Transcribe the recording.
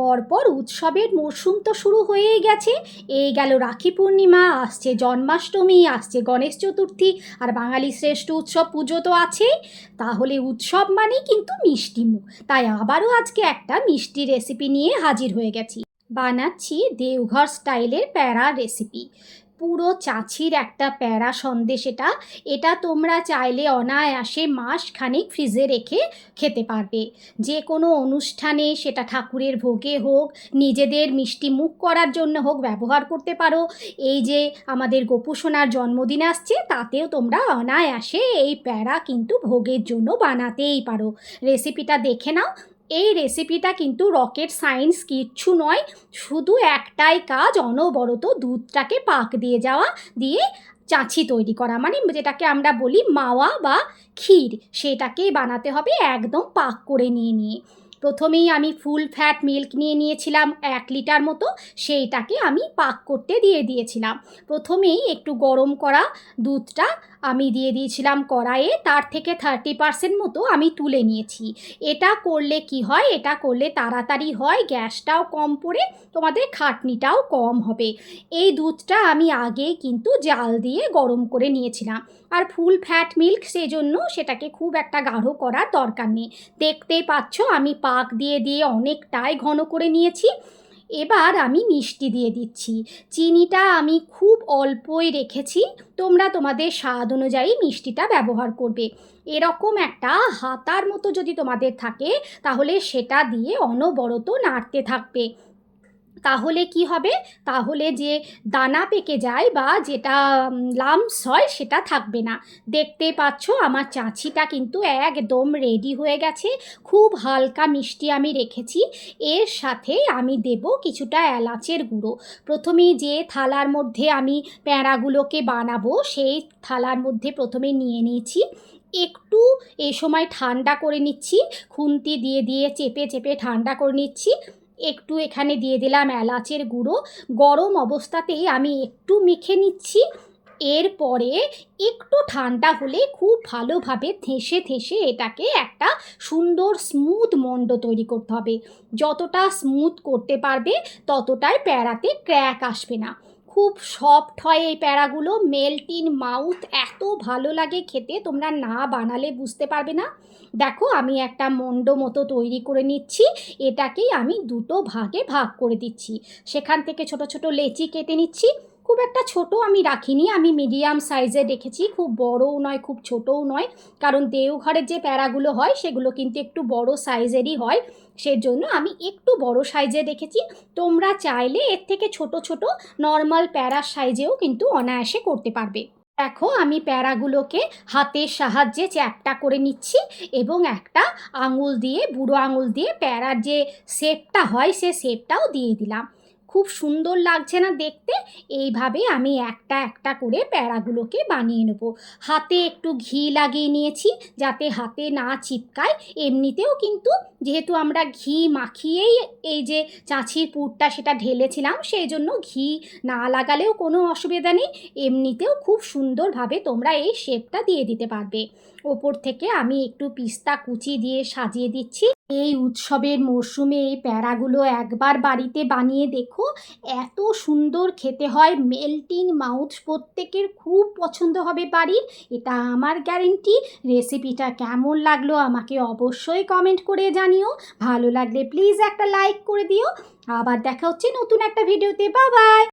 পরপর উৎসবের মরশুম তো শুরু হয়েই গেছে। এই গেল রাখি পূর্ণিমা, আসছে জন্মাষ্টমী, আসছে গণেশ চতুর্থী, আর বাঙালি শ্রেষ্ঠ উৎসব পুজো তো আছেই। তাহলে উৎসব মানেই কিন্তু মিষ্টি মুখ। তাই আবারও আজকে একটা মিষ্টি রেসিপি নিয়ে হাজির হয়ে গেছি। বানাচ্ছি দেওঘর স্টাইলের প্যারা রেসিপি। পুরো চাছির একটা প্যারা সন্দেশ এটা তোমরা চাইলে অনায়াসে মাসখানেক ফ্রিজে রেখে খেতে পারবে। যে কোনো অনুষ্ঠানে, সেটা ঠাকুরের ভোগে হোক, নিজেদের মিষ্টি মুখ করার জন্য হোক, ব্যবহার করতে পারো। এই যে আমাদের গোপু সোনার জন্মদিন আসছে, তাতেও তোমরা অনায়াসে এই প্যারা কিন্তু ভোগের জন্য বানাতেই পারো। রেসিপিটা দেখে নাও। এই রেসিপিটা কিন্তু রকেট সায়েন্স কিচ্ছু নয়, শুধু একটাই কাজ, অনবরত দুধটাকে পাক দিয়ে চাছি তৈরি করা, মানে যেটাকে আমরা বলি মাওয়া বা ক্ষীর, সেটাকেই বানাতে হবে একদম পাক করে নিয়ে। প্রথমেই আমি ফুল ফ্যাট মিল্ক নিয়েছিলাম 1 লিটার মতো, সেইটাকে আমি পাক করতে দিয়েছিলাম। প্রথমেই একটু গরম করা দুধটা আমি দিয়ে দিয়েছিলাম কড়াইয়ে, তার থেকে 30% মতো আমি তুলে নিয়েছি। এটা করলে কি হয়, এটা করলে তাড়াতাড়ি হয়, গ্যাসটাও কম পড়ে, তোমাদের খাটনিটাও কম হবে। এই দুধটা আমি আগেই কিন্তু জাল দিয়ে গরম করে নিয়েছিলাম। আর ফুল ফ্যাট মিল্ক, সেজন্য সেটাকে খুব একটা গাঢ় করার দরকার নেই। দেখতেই পাচ্ছ আমি পাক দিয়ে অনেকটাই ঘন করে নিয়েছি। এবার আমি মিষ্টি দিয়ে দিচ্ছি। চিনিটা আমি খুব অল্পই রেখেছি, তোমরা তোমাদের স্বাদ অনুযায়ী মিষ্টিটা ব্যবহার করবে। এরকম একটা হাতার মতো যদি তোমাদের থাকে, তাহলে সেটা দিয়ে অনবরত নাড়তে থাকবে। তাহলে কি হবে, তাহলে যে দানা পেকে যায় বা যেটা লাম্পস হয়, সেটা থাকবে না। দেখতে পাচ্ছ আমার চাছিটা কিন্তু একদম রেডি হয়ে গেছে। খুব হালকা মিষ্টি আমি রেখেছি। এর সাথে আমি দেব কিছুটা এলাচের গুঁড়ো। প্রথমেই যে থালার মধ্যে আমি প্যাঁড়াগুলোকে বানাবো, সেই থালার মধ্যে প্রথমে নিয়ে নিয়েছি। একটু এই সময় ঠান্ডা করে নিচ্ছি, খুন্তি দিয়ে চেপে ঠান্ডা করে নিচ্ছি। একটু এখানে দিয়ে দিলাম এলাচের গুঁড়ো। গরম অবস্থাতেই আমি একটু মেখে নিচ্ছি। এরপরে একটু ঠান্ডা হলে খুব ভালোভাবে থেসে এটাকে একটা সুন্দর স্মুথ মণ্ড তৈরি করতে হবে। যতটা স্মুথ করতে পারবে, ততটাই প্যাঁড়াতে ক্র্যাক আসবে না। খুব সফট হয় এই প্যাঁড়াগুলো, মেল্ট ইন মাউথ, এত ভালো লাগে খেতে, তোমরা না বানালে বুঝতে পারবে না। দেখো আমি একটা মণ্ড মতো তৈরি করে নিচ্ছি। এটাকেই আমি দুটো ভাগে ভাগ করে দিচ্ছি। সেখান থেকে ছোট ছোট লেচি কেটে নিচ্ছি। খুব একটা ছোট আমি রাখিনি, আমি মিডিয়াম সাইজে রেখেছি, খুব বড়ও নয় খুব ছোটও নয়। কারণ দেওঘরের যে প্যাঁড়াগুলো হয়, সেগুলো কিন্তু একটু বড় সাইজেরই হয়, সেজন্য আমি একটু বড় সাইজে রেখেছি। তোমরা চাইলে এর থেকে ছোট ছোট নর্মাল প্যাঁড়ার সাইজেও কিন্তু অনায়াসে করতে পারবে। দেখো আমি প্যাঁড়াগুলোকে হাতের সাহায্যে চ্যাপ্টা করে নিচ্ছি, এবং একটা বুড়ো আঙুল দিয়ে প্যাঁড়ার যে শেপটা হয়, সে শেপটাও দিয়ে দিলাম। খুব সুন্দর লাগছে না দেখতে? এইভাবে আমি একটা করে প্যাঁড়াগুলোকে বানিয়ে নেব। হাতে একটু ঘি লাগিয়ে নিয়েছি, যাতে হাতে না চিপকায়। এমনিতেও কিন্তু যেহেতু আমরা ঘি মাখিয়েই এই যে চাছির পুরটা সেটা ঢেলেছিলাম, সেই জন্য ঘি না লাগালেও কোনো অসুবিধা নেই। এমনিতেও খুব সুন্দরভাবে তোমরা এই শেপটা দিয়ে দিতে পারবে। ওপর থেকে আমি একটু পিস্তা কুচি দিয়ে সাজিয়ে দিচ্ছি। এই উৎসবের মরশুমে এই প্যাঁড়াগুলো একবার বাড়িতে বানিয়ে দেখো, এত সুন্দর খেতে হয়, মেল্টিং মাউথ, প্রত্যেকের খুব পছন্দ হবে বাড়ির, এটা আমার গ্যারেন্টি। রেসিপিটা কেমন লাগলো আমাকে অবশ্যই কমেন্ট করে জানিও। ভালো লাগলে প্লিজ একটা লাইক করে দিও। আবার দেখা হচ্ছে নতুন একটা ভিডিওতে। Bye bye.